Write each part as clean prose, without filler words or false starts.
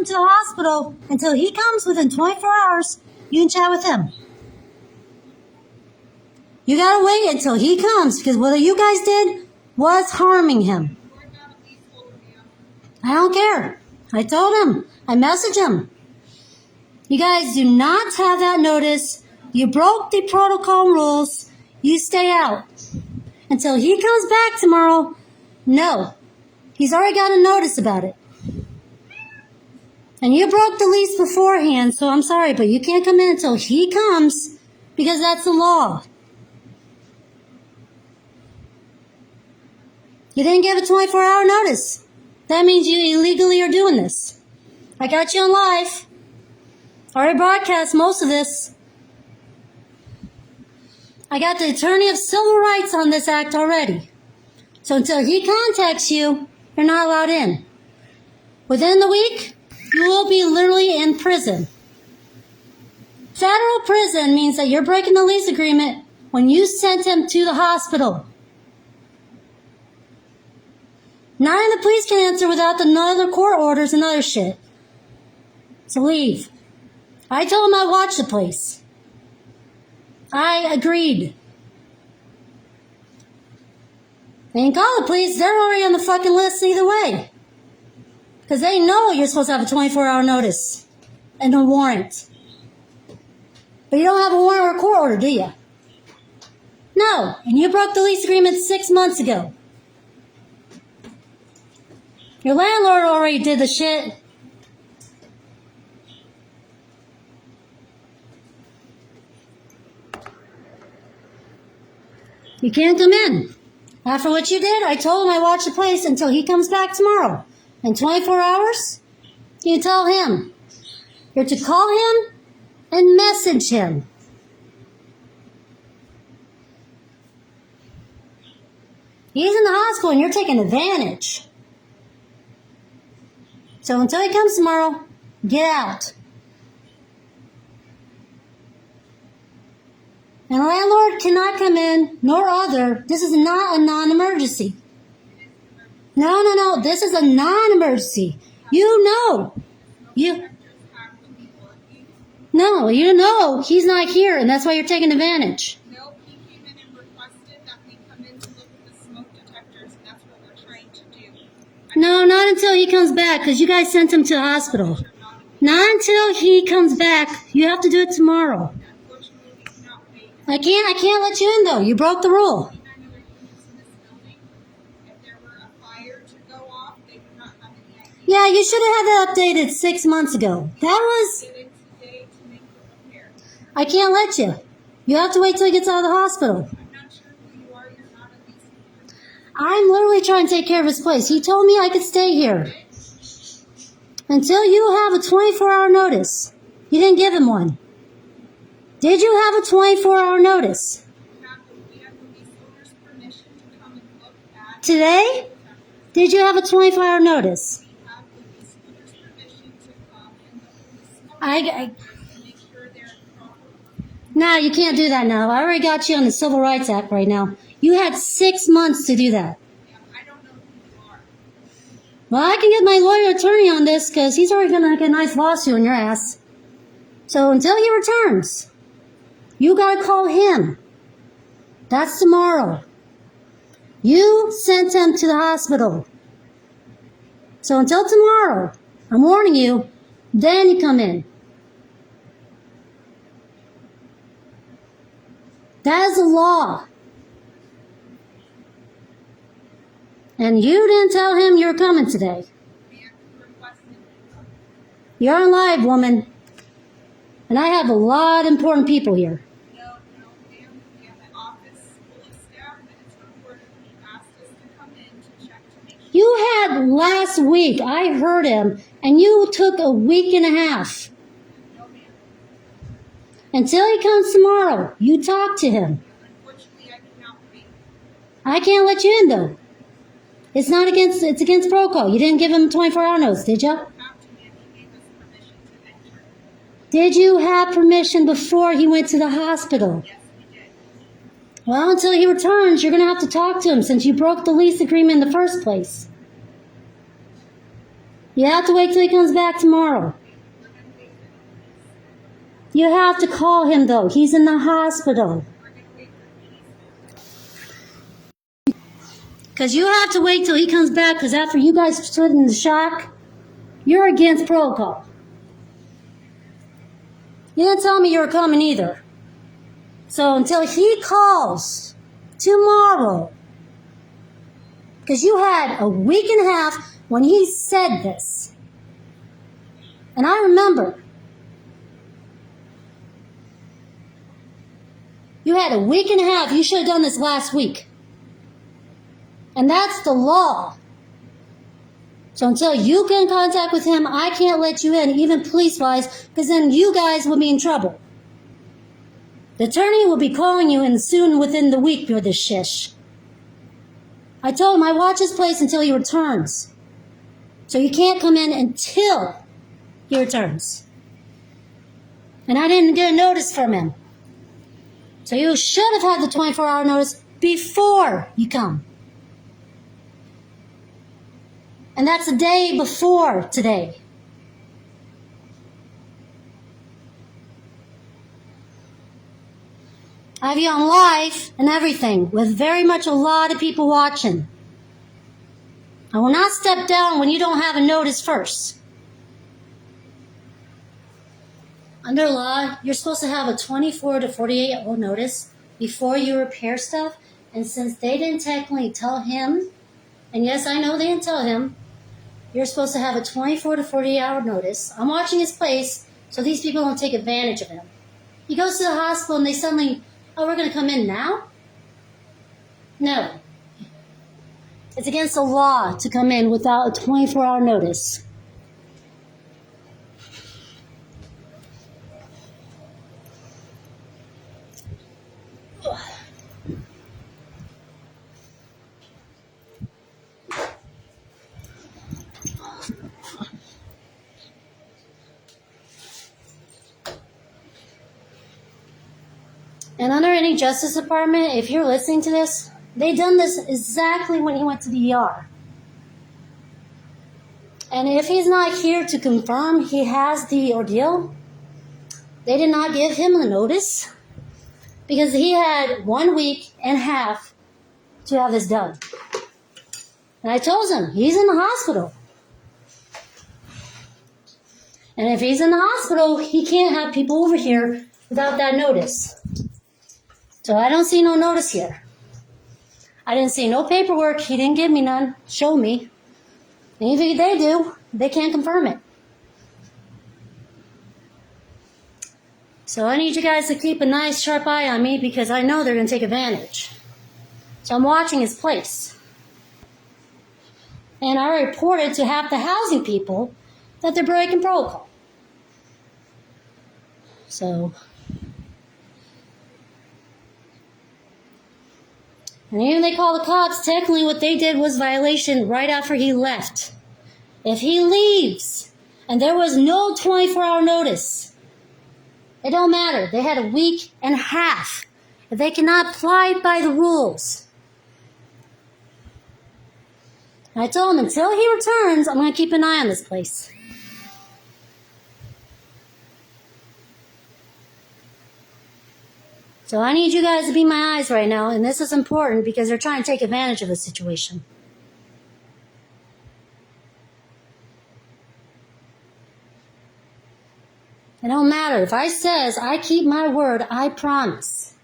him to the hospital until he comes within 24 hours. You can chat with him. You gotta wait until he comes, because what you guys did was harming him. I don't care. I told him. I messaged him. You guys do not have that notice. You broke the protocol rules. You stay out. Until he comes back tomorrow, no. He's already got a notice about it. And you broke the lease beforehand, so I'm sorry, but you can't come in until he comes, because that's the law. You didn't give a 24-hour notice. That means you illegally are doing this. I got you on live. Already broadcast most of this. I got the attorney of civil rights on this act already. So until he contacts you, you're not allowed in. Within the week, you will be literally in prison. Federal prison means that you're breaking the lease agreement when you sent him to the hospital. None of the police can answer without the other court orders and other shit. So leave. I told him I'd watch the place. I agreed. They didn't call the police. They're already on the fucking list either way. Because they know you're supposed to have a 24-hour notice and a warrant. But you don't have a warrant or a court order, do you? No. And you broke the lease agreement 6 months ago. Your landlord already did the shit. You can't come in. After what you did, I told him I watch the place until he comes back tomorrow. In 24 hours, you tell him. You're to call him and message him. He's in the hospital and you're taking advantage. So until he comes tomorrow, get out. And a landlord cannot come in, nor other. This is not a non-emergency. No. This is a non-emergency. You know. No, you know he's not here, and that's why you're taking advantage. Nope, he came in and requested that we come in to look at the smoke detectors, and that's what we're trying to do. No, not until he comes back, because you guys sent him to the hospital. Not until he comes back. You have to do it tomorrow. I can't let you in, though. You broke the rule. Yeah, you should have had that updated 6 months ago. That was... I can't let you. You have to wait till he gets out of the hospital. I'm literally trying to take care of his place. He told me I could stay here until you have a 24-hour notice. You didn't give him one. Did you have a 24-hour notice? Today? Did you have a 24-hour notice? No, you can't do that now. I already got you on the Civil Rights Act right now. You had 6 months to do that. I don't know who you are. Well, I can get my lawyer attorney on this because he's already going to get a nice lawsuit on your ass. So until he returns, you got to call him. That's tomorrow. You sent him to the hospital. So until tomorrow, I'm warning you, then you come in. That is the law. And you didn't tell him you were coming today. You're on live, woman. And I have a lot of important people here. No, ma'am. We have an office full of staff, and it's reported he asked us to come in to check to make sure. You had last week, I heard him, and you took a week and a half. No, ma'am. Until he comes tomorrow, you talk to him. Unfortunately, I cannot wait. I can't let you in, though. It's against protocol. You didn't give him a 24-hour notice, did you? Have to, ma'am. He gave us permission to enter. Did you have permission before he went to the hospital? Yes, we did. Well, until he returns, you're going to have to talk to him since you broke the lease agreement in the first place. You have to wait till he comes back tomorrow. You have to call him, though. He's in the hospital. Because you have to wait till he comes back, because after you guys stood in the shock, you're against protocol. You didn't tell me you were coming either. So until he calls tomorrow, because you had a week and a half when he said this. And I remember, you had a week and a half. You should have done this last week. And that's the law. So until you get in contact with him, I can't let you in, even police-wise, because then you guys will be in trouble. The attorney will be calling you and soon within the week for this shish. I told him I watch his place until he returns. So you can't come in until he returns. And I didn't get a notice from him. So you should have had the 24-hour notice before you come. And that's the day before today. I have you on live and everything, with very much a lot of people watching. I will not step down when you don't have a notice first. Under law, you're supposed to have a 24 to 48-hour notice before you repair stuff. And since they didn't technically tell him, and yes, I know they didn't tell him, you're supposed to have a 24 to 48-hour notice. I'm watching his place, so these people don't take advantage of him. He goes to the hospital and they suddenly, oh, we're going to come in now? No. It's against the law to come in without a 24-hour notice. And under any Justice Department, if you're listening to this, they done this exactly when he went to the ER. And if he's not here to confirm he has the ordeal, they did not give him a notice because he had 1 week and a half to have this done. And I told him, he's in the hospital. And if he's in the hospital, he can't have people over here without that notice. So I don't see no notice here. I didn't see no paperwork. He didn't give me none. Show me. And if they do, they can't confirm it. So I need you guys to keep a nice sharp eye on me because I know they're going to take advantage. So I'm watching his place. And I reported to half the housing people that they're breaking protocol. So... and even they call the cops, technically what they did was violation right after he left. If he leaves and there was no 24-hour notice, it don't matter. They had a week and a half. If they cannot apply by the rules. And I told him until he returns, I'm going to keep an eye on this place. So I need you guys to be my eyes right now, and this is important because they're trying to take advantage of the situation. It don't matter. If I says I keep my word, I promise.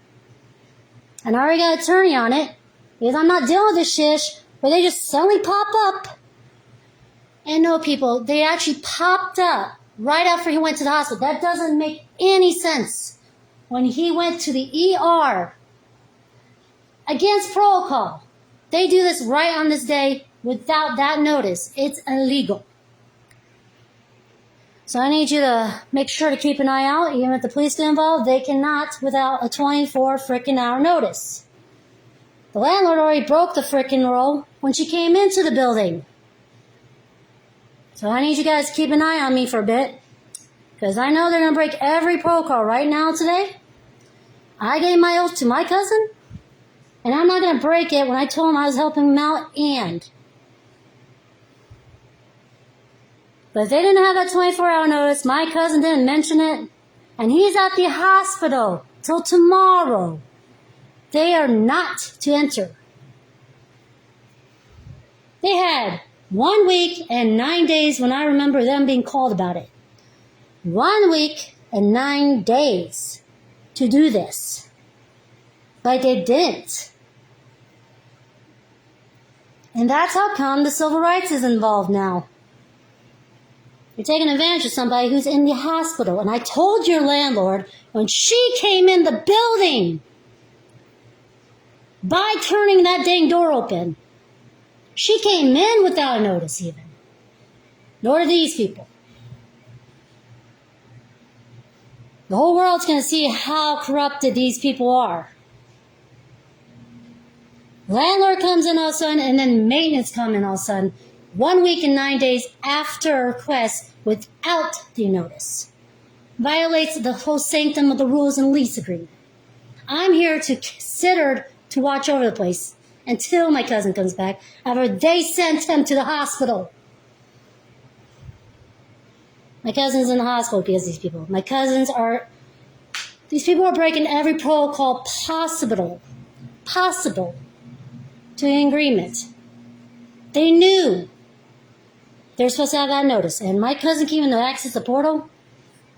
And I already got an attorney on it because I'm not dealing with this shish where they just suddenly pop up. And no, people, they actually popped up right after he went to the hospital. That doesn't make any sense. When he went to the ER against protocol, they do this right on this day without that notice. It's illegal. So I need you to make sure to keep an eye out. Even if the police get involved, they cannot without a 24 frickin' hour notice. The landlord already broke the frickin' rule when she came into the building. So I need you guys to keep an eye on me for a bit. Because I know they're going to break every protocol right now today. I gave my oath to my cousin, and I'm not going to break it when I told him I was helping him out, and But if they didn't have that 24-hour notice, my cousin didn't mention it, and he's at the hospital till tomorrow, they are not to enter. They had 1 week and 9 days when I remember them being called about it. 1 week and 9 days to do this. But they didn't. And that's how come the civil rights is involved now. You're taking advantage of somebody who's in the hospital. And I told your landlord when she came in the building by turning that dang door open, she came in without a notice even. Nor do these people. The whole world's going to see how corrupted these people are. Landlord comes in all of a sudden, and then maintenance come in all of a sudden. 1 week and 9 days after a request without the notice. Violates the whole sanctum of the rules and lease agreement. I'm here to consider to watch over the place until my cousin comes back after they sent him to the hospital. My cousin's in the hospital because of these people. These people are breaking every protocol possible to an agreement. They knew they were supposed to have that notice. And my cousin came in to access the portal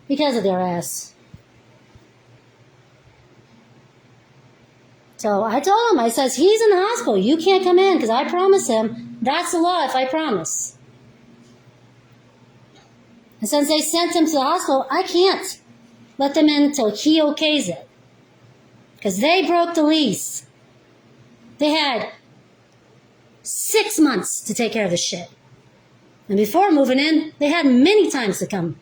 because of their ass. So I told him, I says, he's in the hospital. You can't come in because I promised him. That's the law if I promise. And since they sent him to the hospital, I can't let them in until he okays it. Because they broke the lease. They had 6 months to take care of this shit. And before moving in, they had many times to come.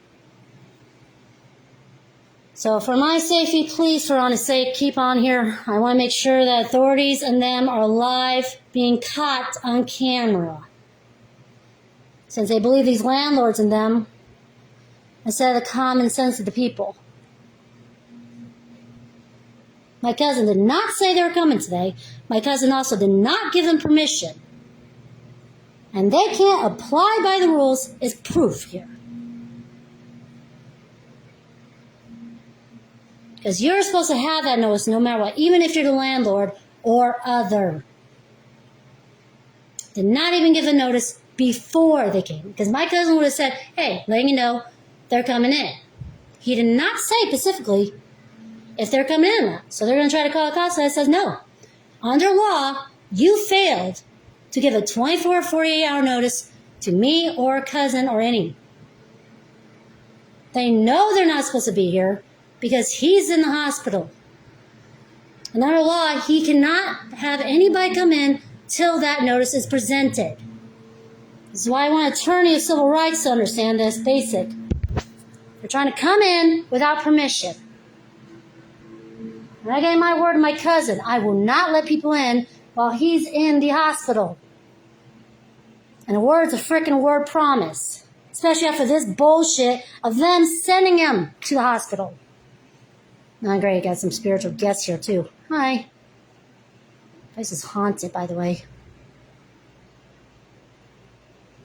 So for my safety, please, for honest sake, keep on here. I want to make sure that authorities and them are live, being caught on camera. Since they believe these landlords in them, instead of the common sense of the people. My cousin did not say they were coming today. My cousin also did not give them permission. And they can't apply by the rules is proof here. Because you're supposed to have that notice no matter what, even if you're the landlord or other. Did not even give a notice before they came. Because my cousin would have said, hey, letting you know, they're coming in. He did not say specifically if they're coming in or not. So they're going to try to call the cops. And I says, no. Under law, you failed to give a 24 or 48-hour notice to me or a cousin or any. They know they're not supposed to be here because he's in the hospital. And under law, he cannot have anybody come in till that notice is presented. This is why I want an attorney of civil rights to understand this basic. They're trying to come in without permission. And I gave my word to my cousin. I will not let people in while he's in the hospital. And a word's a freaking word promise. Especially after this bullshit of them sending him to the hospital. Not great, got some spiritual guests here too. Hi. This is haunted, by the way.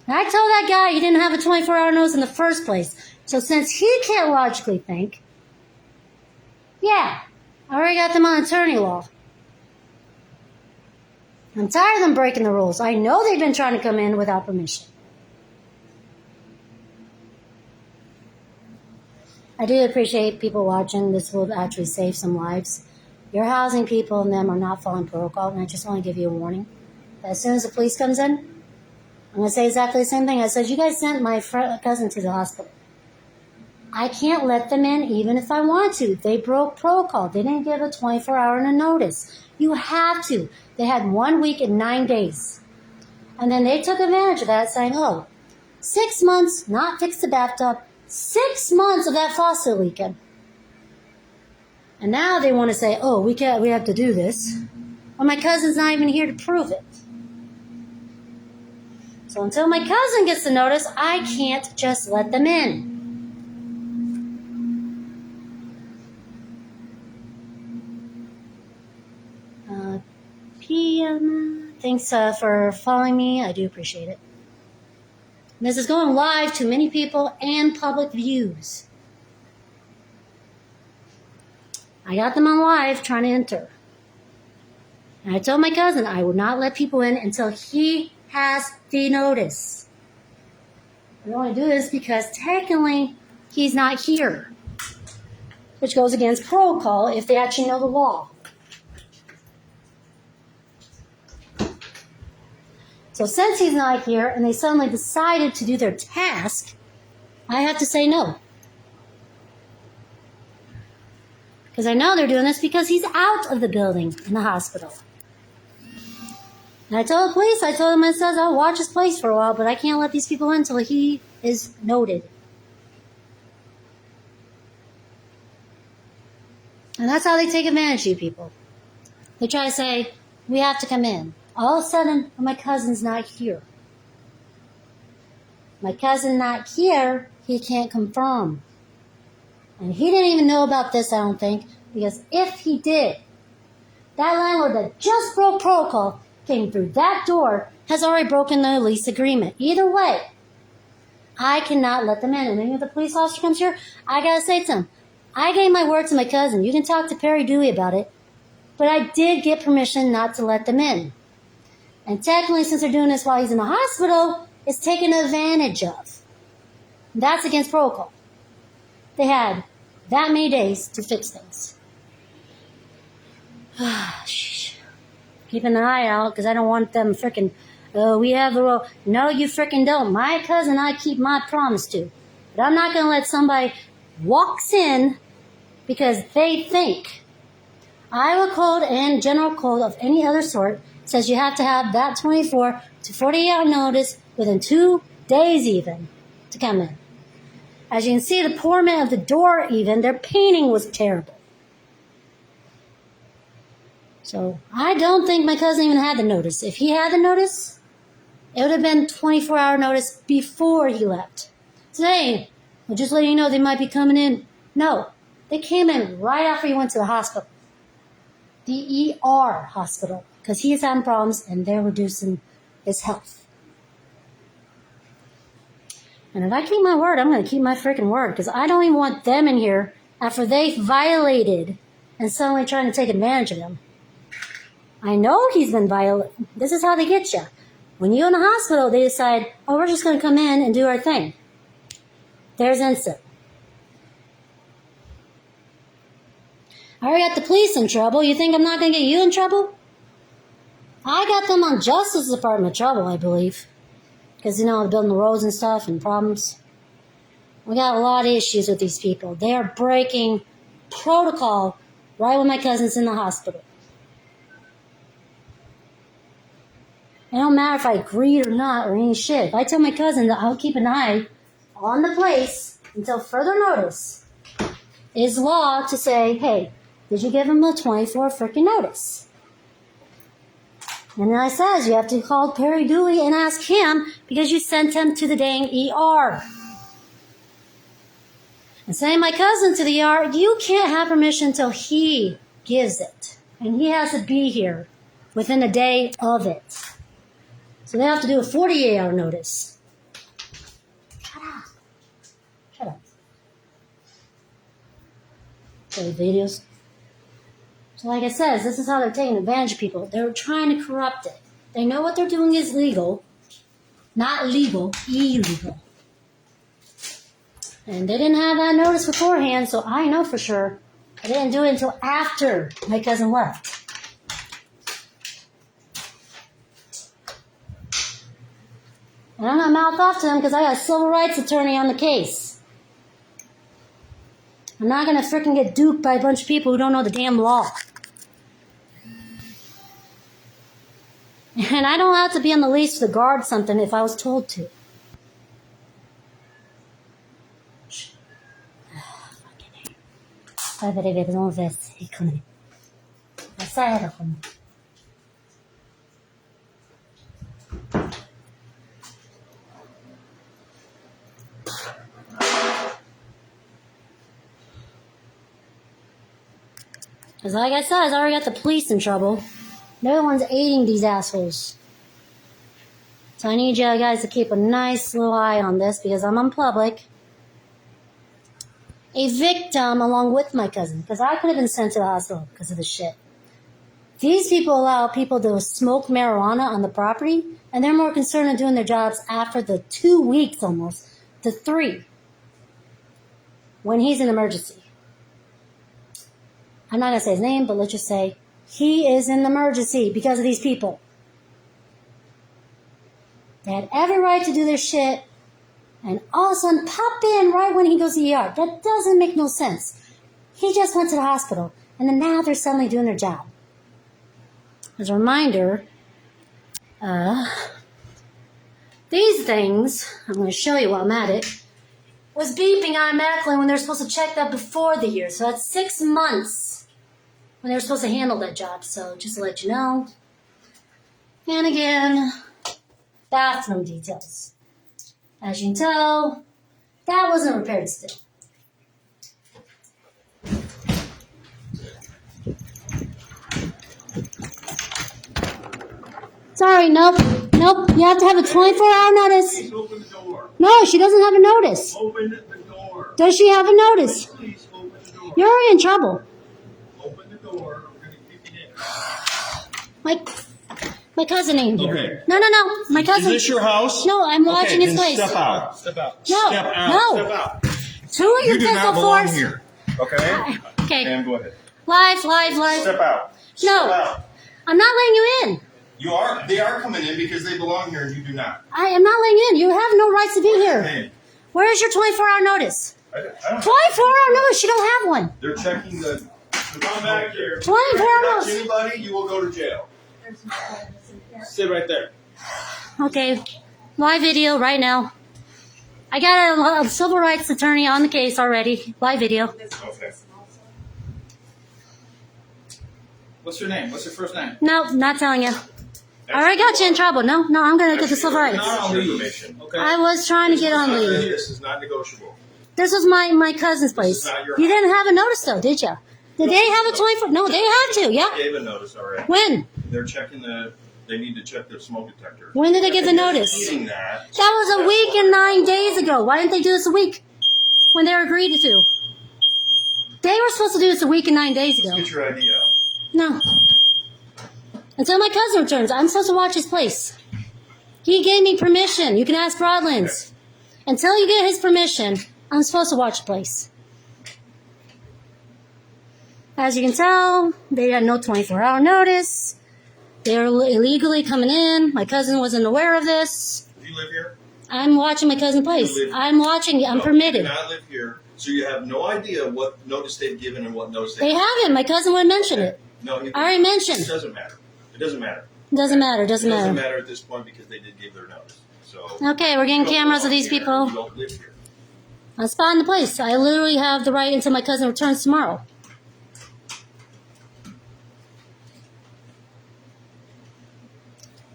And I told that guy he didn't have a 24-hour notice in the first place. So since he can't logically think, yeah, I already got them on attorney law. I'm tired of them breaking the rules. I know they've been trying to come in without permission. I do appreciate people watching. This will actually save some lives. Your housing people and them are not following protocol, and I just want to give you a warning. As soon as the police comes in, I'm going to say exactly the same thing. I said, you guys sent my cousin to the hospital. I can't let them in even if I want to. They broke protocol. They didn't give a 24-hour notice. You have to. They had 1 week and 9 days. And then they took advantage of that, saying, 6 months, not fix the bathtub, 6 months of that faucet leaking. And now they want to say, we have to do this. Well, my cousin's not even here to prove it. So until my cousin gets the notice, I can't just let them in. PM, thanks for following me. I do appreciate it. This is going live to many people and public views. I got them on live trying to enter. And I told my cousin I would not let people in until he has the notice. I don't want to do this because technically he's not here, which goes against protocol if they actually know the law. So since he's not here and they suddenly decided to do their task, I have to say no. Because I know they're doing this because he's out of the building in the hospital. And I told the police, I told them, I said, I'll watch his place for a while, but I can't let these people in until he is noted. And that's how they take advantage of you people. They try to say, we have to come in. All of a sudden, my cousin's not here. My cousin not here, he can't confirm. And he didn't even know about this, I don't think, because if he did, that landlord that just broke protocol came through that door has already broken the lease agreement. Either way, I cannot let them in. And then if the police officer comes here, I gotta say to him, I gave my word to my cousin. You can talk to Perry Dewey about it, but I did get permission not to let them in. And technically, since they're doing this while he's in the hospital, it's taken advantage of. That's against protocol. They had that many days to fix things. Keeping an eye out because I don't want them freaking, we have the rule. No, you freaking don't. My cousin, I keep my promise to. But I'm not going to let somebody walks in because they think Iowa code and general code of any other sort says you have to have that 24 to 48 hour notice within 2 days even to come in. As you can see, the poor man of the door even, their painting was terrible. So I don't think my cousin even had the notice. If he had the notice, it would have been 24-hour notice before he left. Say, well, just letting you know they might be coming in. No, they came in right after he went to the hospital. The ER hospital. Because he's having problems and they're reducing his health. And if I keep my word, I'm going to keep my freaking word. Because I don't even want them in here after they violated and suddenly trying to take advantage of him. I know he's been violated. This is how they get you. When you're in the hospital, they decide, oh, we're just going to come in and do our thing. There's instant. I already got the police in trouble. You think I'm not going to get you in trouble? I got them on Justice Department trouble, I believe. Because, building the roads and stuff and problems. We got a lot of issues with these people. They are breaking protocol right when my cousin's in the hospital. It don't matter if I agreed or not or any shit. If I tell my cousin that I'll keep an eye on the place until further notice, it's law to say, hey, did you give him a 24 freaking notice? And then I says, you have to call Perry Dewey and ask him because you sent him to the dang ER. And sending my cousin to the ER, you can't have permission until he gives it. And he has to be here within a day of it. So they have to do a 48-hour notice. Shut up. Shut up. Play videos. So like I said, this is how they're taking advantage of people. They're trying to corrupt it. They know what they're doing is legal. Not legal, illegal. And they didn't have that notice beforehand, so I know for sure I didn't do it until after my cousin left. And I'm going to mouth off to them because I got a civil rights attorney on the case. I'm not going to freaking get duped by a bunch of people who don't know the damn law. And I don't have to be on the lease to guard something if I was told to. Because like I said, I already got the police in trouble. No one's aiding these assholes. So I need you guys to keep a nice little eye on this because I'm on public. A victim along with my cousin, because I could have been sent to the hospital because of this shit. These people allow people to smoke marijuana on the property, and they're more concerned in doing their jobs after the 2 weeks almost, to 3, when he's in emergency. I'm not going to say his name, but let's just say he is in emergency because of these people. They had every right to do their shit, and all of a sudden pop in right when he goes to the ER. That doesn't make no sense. He just went to the hospital, and then now they're suddenly doing their job. As a reminder, these things, I'm going to show you while I'm at it, was beeping automatically when they're supposed to check that before the year. So that's 6 months when they were supposed to handle that job. So just to let you know. And again, bathroom details. As you can tell, that wasn't repaired still. Sorry, nope. You have to have a 24-hour notice. Please open the door. No, she doesn't have a notice. Open the door. Does she have a notice? Please open the door. You're in trouble. Open the door. We're going to kick it in. My cousin ain't here. Okay. No. My cousin. Is this your house? No, I'm watching his then place. Step out. Step out. No, Step out. no. Step out. Who are You your do physical not belong force? here. Okay? Okay. And go ahead. Live. Step out. No. Step out. I'm not letting you in. They are coming in because they belong here and you do not. I am not letting you in. You have no rights to be here. Hey, Where's your 24-hour notice? I don't 24-hour notice? You don't have one. They're checking the. Come back here. 24 If you touch hours. anybody, you will go to jail. Sit right there. Okay. Live video right now. I got a civil rights attorney on the case already. Live video. Okay. What's your name? What's your first name? No, not telling you. I already got you in trouble. No, I'm going to get the civil rights. Not on information. Okay. I was trying to get on leave. This is not negotiable. This was my cousin's place. This is not your You house. didn't have a notice though, did you? Did they have a 24? No, they have to. Yeah. I gave a notice already. When? They're checking they need to check their smoke detector. When did they give the If they're notice? eating that. That was a week and 9 days ago. Why didn't they do this a week when they were agreed to? They were supposed to do this a week and 9 days ago. Get your ID out. No. Until my cousin returns, I'm supposed to watch his place. He gave me permission. You can ask Broadlands. Until you get his permission, I'm supposed to watch the place. As you can tell, they had no 24-hour notice. They were illegally coming in. My cousin wasn't aware of this. Do you live here? I'm watching my cousin's place. I'm watching. I'm permitted. You do not live here, so you have no idea what notice they've given and what notice they They haven't. My cousin wouldn't mention it. No, I already mentioned. It doesn't matter. It doesn't matter. Doesn't matter. It Doesn't doesn't matter. matter at this point because they did give their notice. So Okay, we're getting you don't cameras of belong these here. people. You don't live here. I'm spotting the place. I literally have the right until my cousin returns tomorrow.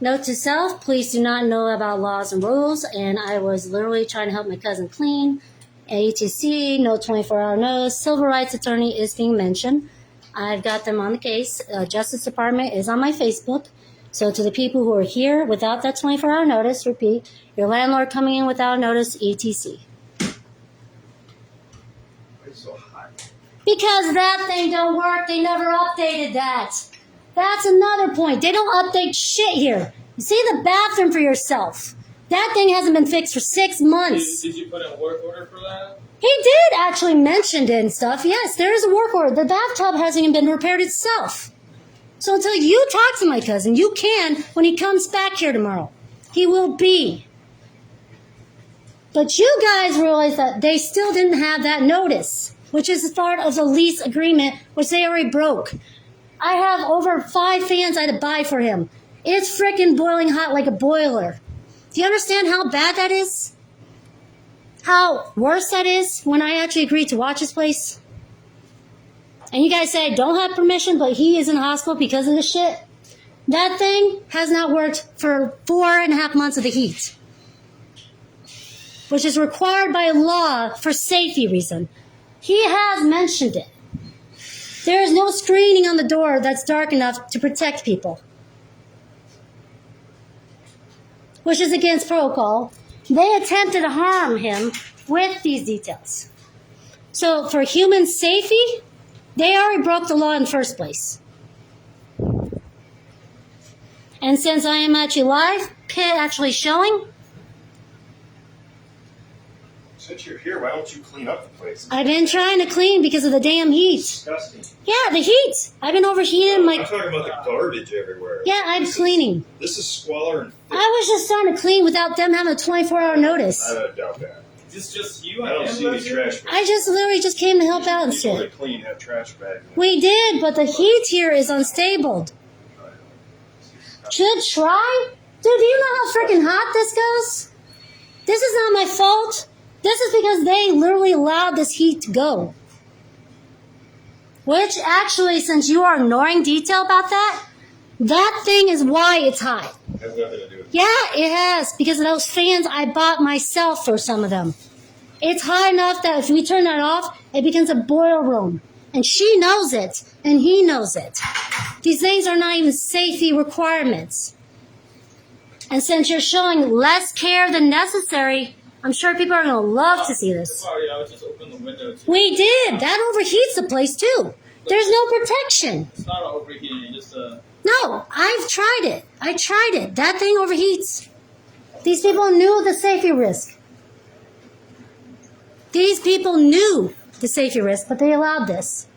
Note to self, please do not know about laws and rules, and I was literally trying to help my cousin clean. ATC, no 24-hour notice. Civil rights attorney is being mentioned. I've got them on the case. Justice Department is on my Facebook. So to the people who are here without that 24-hour notice, repeat, your landlord coming in without notice, ETC. It's so hot. Because that thing don't work. They never updated that. That's another point. They don't update shit here. You see the bathroom for yourself. That thing hasn't been fixed for 6 months. Did you put in a work order for that? He did actually mention it and stuff. Yes, there is a work order. The bathtub hasn't even been repaired itself. So until you talk to my cousin, you can when he comes back here tomorrow. He will be. But you guys realize that they still didn't have that notice, which is part of the lease agreement, which they already broke. I have over 5 fans I had to buy for him. It's freaking boiling hot like a boiler. Do you understand how bad that is? How worse that is when I actually agreed to watch his place? And you guys say I don't have permission, but he is in the hospital because of this shit? That thing has not worked for 4.5 months of the heat, which is required by law for safety reason. He has mentioned it. There is no screening on the door that's dark enough to protect people. which is against protocol. They attempted to harm him with these details. So for human safety, they already broke the law in the first place. And since I am actually live, actually showing, Since you're here, why don't you clean up the place? I've been trying to clean because of the damn heat. Disgusting. Yeah, the heat. I've been overheated. I'm talking about the garbage everywhere. Yeah, I'm cleaning. This is squalor and I was just trying to clean without them having a 24-hour notice. I don't doubt that. Is this just you? I don't see any trash bags. I just literally just came to help out and People shit. that clean have trash bags. We did, but the heat here is unstable. Should try? Dude, do you know how freaking hot this goes? This is not my fault. This is because they literally allowed this heat to go. Which actually, since you are ignoring detail about that, that thing is why it's hot. Has nothing to do with it. Yeah, it has. Because of those fans I bought myself for some of them. It's high enough that if we turn that off, it becomes a boiler room. And she knows it, and he knows it. These things are not even safety requirements. And since you're showing less care than necessary, I'm sure people are going to love to see this. Sorry, I was just opening the window. Too. We did. That overheats the place, too. There's no protection. It's not overheating, just No, I've tried it. I tried it. That thing overheats. These people knew the safety risk. These people knew the safety risk, but they allowed this.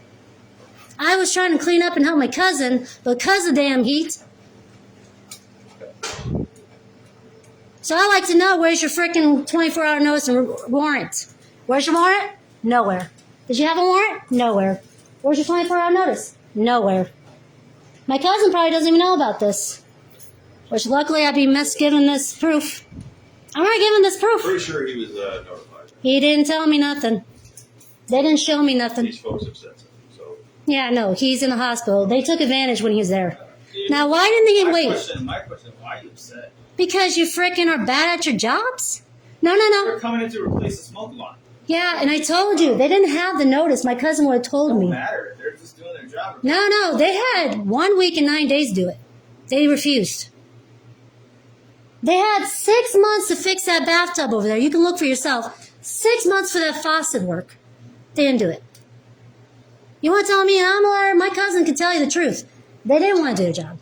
I was trying to clean up and help my cousin, but because of damn heat. So I like to know, where's your freaking 24-hour notice and warrant? Where's your warrant? Nowhere. Did you have a warrant? Nowhere. Where's your 24-hour notice? Nowhere. My cousin probably doesn't even know about this. Which luckily I'd be giving this proof. I'm not giving this proof. Pretty sure he was notified. He didn't tell me nothing. They didn't show me nothing. These folks have said so. Yeah, no, he's in the hospital. They took advantage when he was there. Now, why didn't they wait? My question, why are you upset? Because you freaking are bad at your jobs? No, no, no. They're coming in to replace the smoke alarm. Yeah, and I told you, they didn't have the notice. My cousin would have told It me. don't matter. They're just doing their job. No, they had 1 week and 9 days to do it. They refused. They had 6 months to fix that bathtub over there. You can look for yourself. 6 months for that faucet work. They didn't do it. You want to tell me I'm a liar? My cousin can tell you the truth. They didn't want to do their job.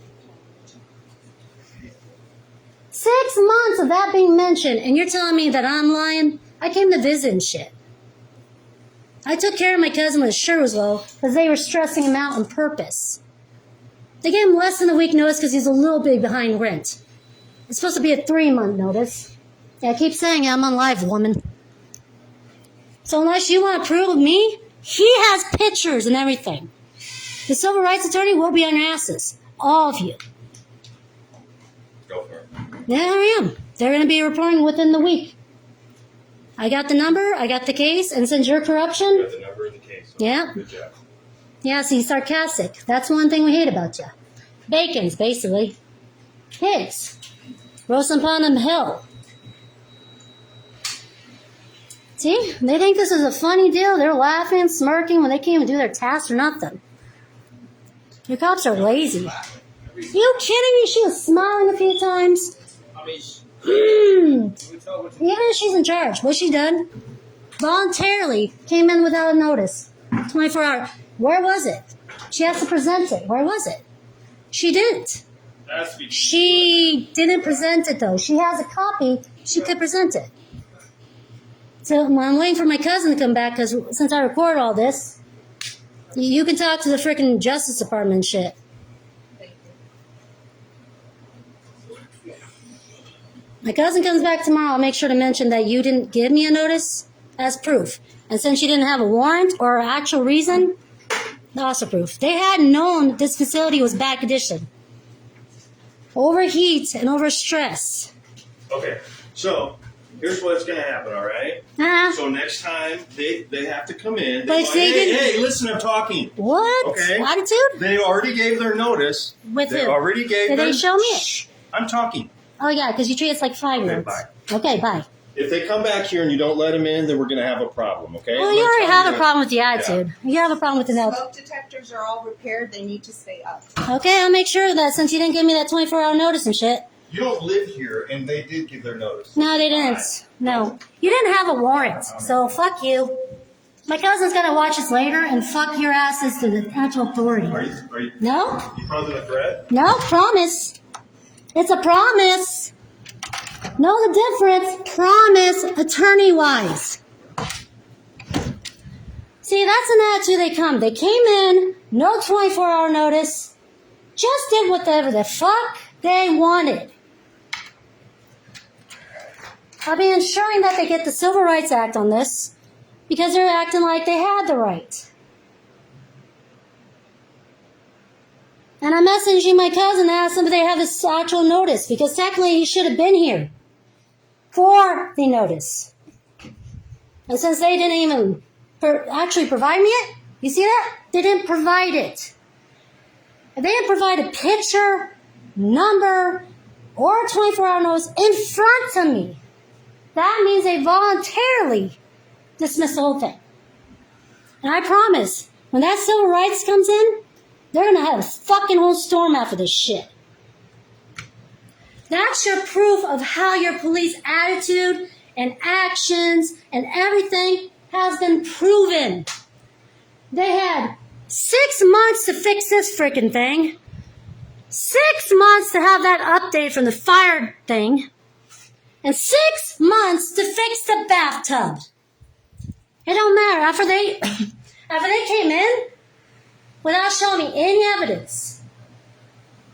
6 months of that being mentioned, and you're telling me that I'm lying? I came to visit and shit. I took care of my cousin when his shirt was low because they were stressing him out on purpose. They gave him less than a week notice because he's a little bit behind rent. It's supposed to be a 3-month notice. Yeah, I keep saying I'm on live, woman. So unless you want to prove me, he has pictures and everything. The civil rights attorney will be on your asses. All of you. Go for it. There I am. They're going to be reporting within the week. I got the number, I got the case, and since your corruption... You got the number in the case. Yeah. Good job. Yeah, see, sarcastic. That's one thing we hate about you. Bacons, basically. Pigs. Roasting upon them hill. See? They think this is a funny deal. They're laughing, smirking when they can't even do their tasks or nothing. Your cops are lazy. You kidding me? She was smiling a few times. I mean, Even we tell what if she's in charge, what's she done? Voluntarily came in without a notice. 24 hours. Where was it? She has to present it. Where was it? She didn't. has to be. She didn't present it, though. She has a copy. She could present it. So I'm waiting for my cousin to come back because since I record all this, you can talk to the freaking Justice Department and shit. My cousin comes back tomorrow. I'll make sure to mention that you didn't give me a notice as proof. And since you didn't have a warrant or actual reason, also proof. They had known this facility was bad condition. Overheat and overstress. Okay, so here's what's going to happen, all right? Uh-huh. So next time they have to come in. But they didn't- Hey, listen, I'm talking. What? Okay. Attitude? They already gave their notice. With They who? already gave Did their... they show me it? Shh, I'm talking. Oh, yeah, because you treat us like 5 Okay, minutes. Okay, bye. If they come back here and you don't let them in, then we're going to have a problem, okay? Well, I'm you gonna already tell have you a problem with the attitude. You have a problem with the note. Smoke detectors are all repaired. They need to stay up. Okay, I'll make sure of that since you didn't give me that 24-hour notice and shit. You don't live here, and they did give their notice. No, they didn't. No. You didn't have a warrant, so fuck you. My cousin's gonna watch this later, and fuck your asses to the actual authority. Are you No? causing a threat? No, promise. It's a promise. Know the difference. Promise, attorney-wise. See, that's an attitude they come. They came in, no 24-hour notice, just did whatever the fuck they wanted. I'll be ensuring that they get the Civil Rights Act on this because they're acting like they had the right. And I'm messaging my cousin to ask them if they have this actual notice because technically he should have been here for the notice. And since they didn't even actually provide me it, you see that? They didn't provide it. If they didn't provide a picture, number, or a 24-hour notice in front of me, that means they voluntarily dismissed the whole thing. And I promise, when that civil rights comes in, they're going to have a fucking whole storm after this shit. That's your proof of how your police attitude and actions and everything has been proven. They had 6 months to fix this freaking thing. 6 months to have that update from the fire thing. And 6 months to fix the bathtub. It don't matter. After they came in, without showing me any evidence,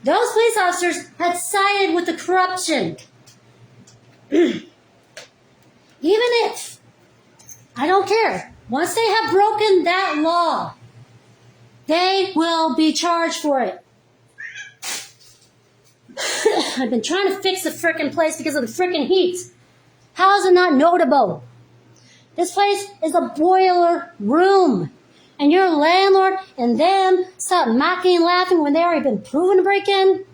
those police officers had sided with the corruption. Even if, I don't care, once they have broken that law, they will be charged for it. I've been trying to fix the frickin' place because of the frickin' heat. How is it not notable? This place is a boiler room. And your landlord and them stop mocking and laughing when they already been proven to break in.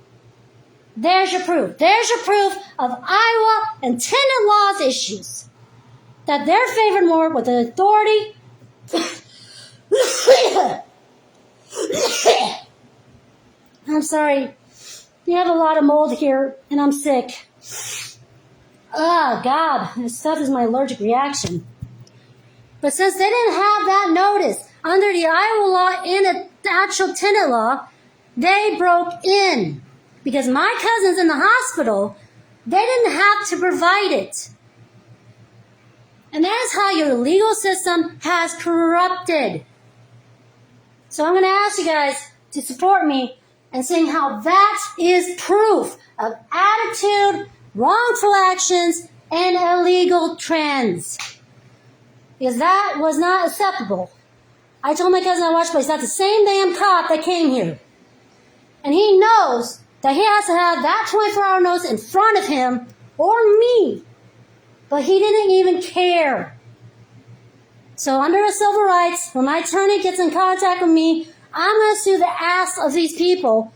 There's your proof. There's your proof of Iowa and tenant laws issues. That they're favored more with the authority. I'm sorry. You have a lot of mold here, and I'm sick. Oh, God. This stuff is my allergic reaction. But since they didn't have that notice under the Iowa law and the actual tenant law, they broke in. Because my cousin's in the hospital, they didn't have to provide it. And that is how your legal system has corrupted. So I'm going to ask you guys to support me and saying how that is proof of attitude, wrongful actions, and illegal trends. Because that was not acceptable. I told my cousin I watched, but he's not the same damn cop that came here. And he knows that he has to have that 24-hour notice in front of him or me. But he didn't even care. So under the civil rights, when my attorney gets in contact with me, I'm going to sue the ass of these people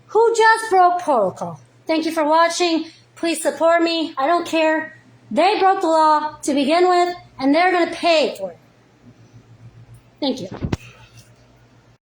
who just broke protocol. Thank you for watching. Please support me. I don't care. They broke the law to begin with, and they're going to pay for it. Thank you.